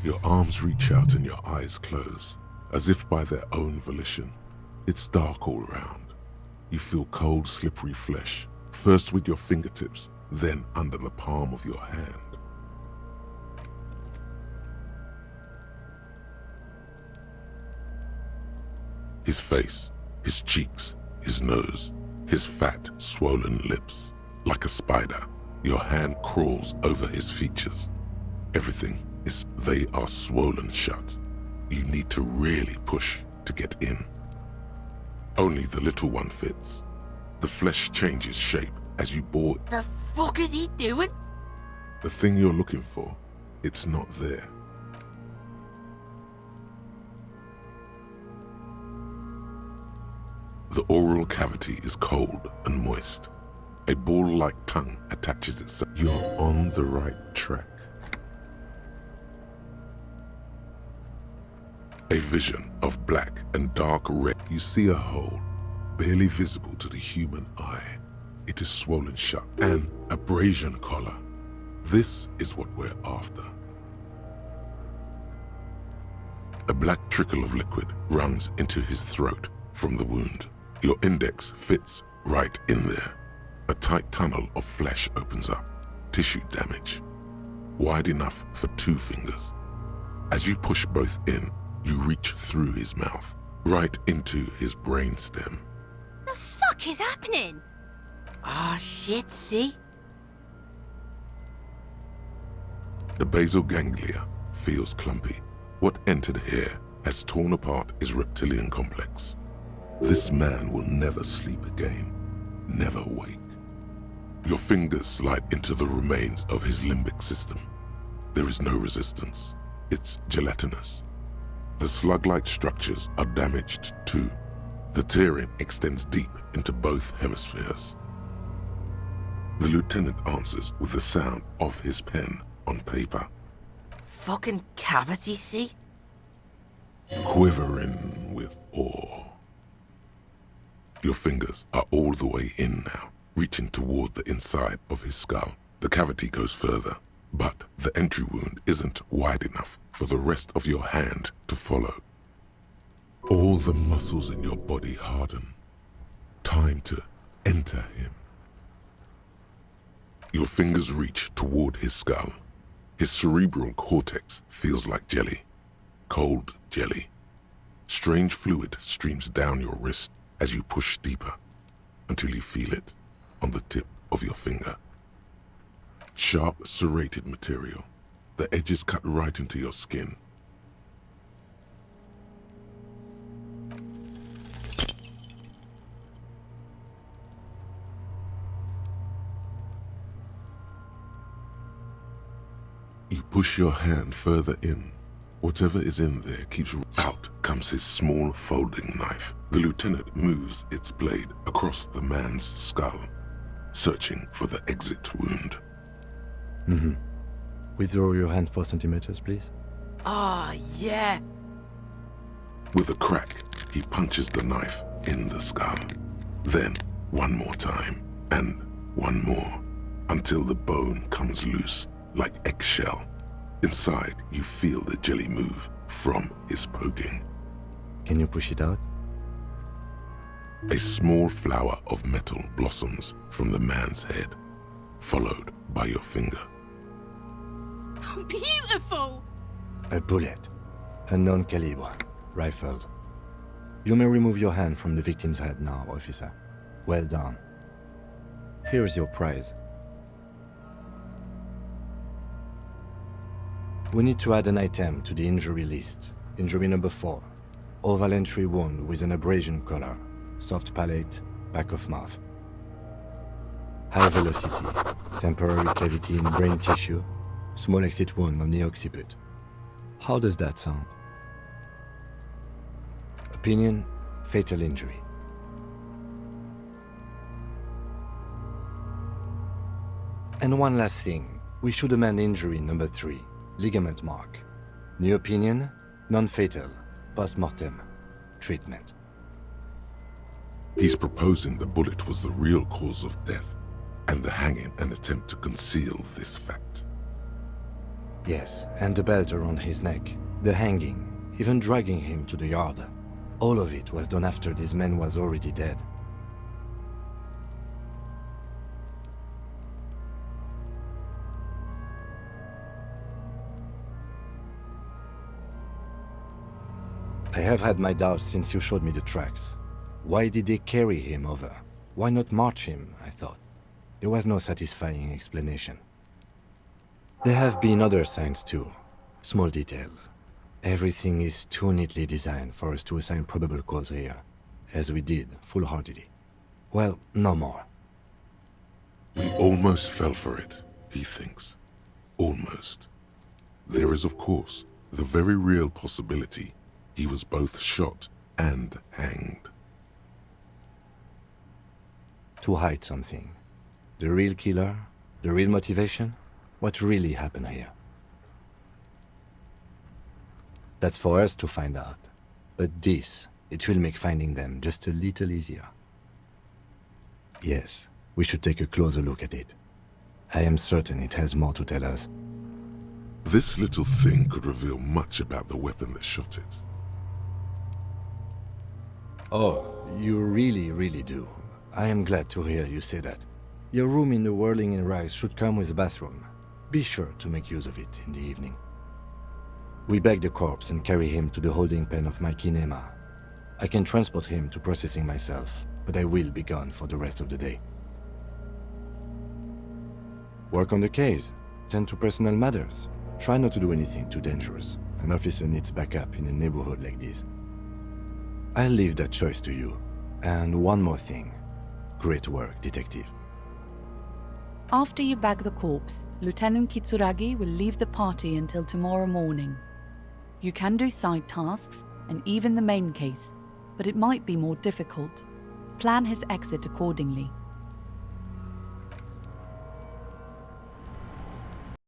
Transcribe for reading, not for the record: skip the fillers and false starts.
Your arms reach out and your eyes close, as if by their own volition. It's dark all around. You feel cold, slippery flesh, first with your fingertips, then under the palm of your hand. His face, his cheeks, his nose, his fat, swollen lips. Like a spider, your hand crawls over his features. They are swollen shut. You need to really push to get in. Only the little one fits. The flesh changes shape as you bore. The fuck is he doing? The thing you're looking for, it's not there. The oral cavity is cold and moist. A ball-like tongue attaches itself. You're on the right track. A vision of black and dark red. You see a hole, barely visible to the human eye. It is swollen shut. An abrasion collar. This is what we're after. A black trickle of liquid runs into his throat from the wound. Your index fits right in there. A tight tunnel of flesh opens up. Tissue damage. Wide enough for 2 fingers. As you push both in, you reach through his mouth, right into his brainstem. The fuck is happening? Ah, shit, see? The basal ganglia feels clumpy. What entered here has torn apart his reptilian complex. This man will never sleep again, never wake. Your fingers slide into the remains of his limbic system. There is no resistance. It's gelatinous. The slug-like structures are damaged too. The tearing extends deep into both hemispheres. The lieutenant answers with the sound of his pen on paper. Fucking cavity, see? Quivering with awe. Your fingers are all the way in now, reaching toward the inside of his skull. The cavity goes further, but the entry wound isn't wide enough for the rest of your hand to follow. All the muscles in your body harden. Time to enter him. Your fingers reach toward his skull. His cerebral cortex feels like jelly. Cold jelly. Strange fluid streams down your wrist as you push deeper until you feel it on the tip of your finger. Sharp, serrated material. The edges cut right into your skin. You push your hand further in. Whatever is in there keeps out. Comes his small folding knife. The lieutenant moves its blade across the man's skull, searching for the exit wound. Withdraw your hand 4 centimeters, please. Ah, yeah. With a crack, he punches the knife in the skull. Then, one more time, and one more, until the bone comes loose, like eggshell. Inside, you feel the jelly move from his poking. Can you push it out? A small flower of metal blossoms from the man's head, followed by your finger. Beautiful! A bullet. Unknown caliber. Rifled. You may remove your hand from the victim's head now, officer. Well done. Here is your prize. We need to add an item to the injury list. Injury number 4. Oval entry wound with an abrasion collar. Soft palate, back of mouth. High velocity. Temporary cavity in brain tissue. Small exit wound on the occiput. How does that sound? Opinion, fatal injury. And one last thing. We should amend injury number 3. Ligament mark. New opinion, non-fatal, post-mortem, treatment. He's proposing the bullet was the real cause of death, and the hanging an attempt to conceal this fact. Yes, and the belt around his neck, the hanging, even dragging him to the yard. All of it was done after this man was already dead. I have had my doubts since you showed me the tracks. Why did they carry him over? Why not march him, I thought. There was no satisfying explanation. There have been other signs too. Small details. Everything is too neatly designed for us to assign probable cause here, as we did, full-heartedly. Well, no more. We almost fell for it, he thinks. Almost. There is, of course, the very real possibility he was both shot and hanged. To hide something. The real killer? The real motivation? What really happened here? That's for us to find out. But this, it will make finding them just a little easier. Yes, we should take a closer look at it. I am certain it has more to tell us. This little thing could reveal much about the weapon that shot it. Oh, you really do. I am glad to hear you say that. Your room in the Whirling in Rags should come with a bathroom. Be sure to make use of it in the evening. We bag the corpse and carry him to the holding pen of my kinema. I can transport him to processing myself, but I will be gone for the rest of the day. Work on the case. Tend to personal matters. Try not to do anything too dangerous. An officer needs backup in a neighborhood like this. I'll leave that choice to you. And one more thing. Great work, detective. After you bag the corpse, Lieutenant Kitsuragi will leave the party until tomorrow morning. You can do side tasks and even the main case, but it might be more difficult. Plan his exit accordingly.